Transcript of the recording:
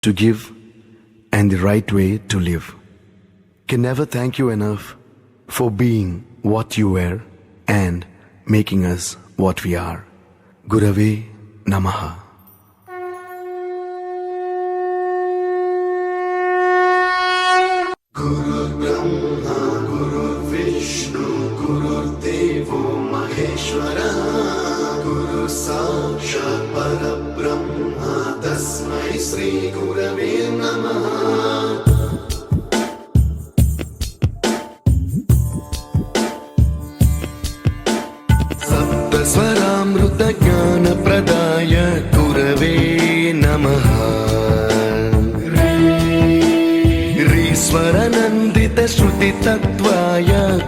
to give, and the right way to live. Can never thank you enough for being what you were and making us what we are. Gurave Namaha. Guru Brahma, Guru Vishnu, Guru Devo Maheshwara, Guru Sakshat Parabrahma, Tasmai Sri Gurave Namaha. Saptasvaramruta Jnana Pradaya Gurave Namaha. Swaranandita Shruti Tattvaya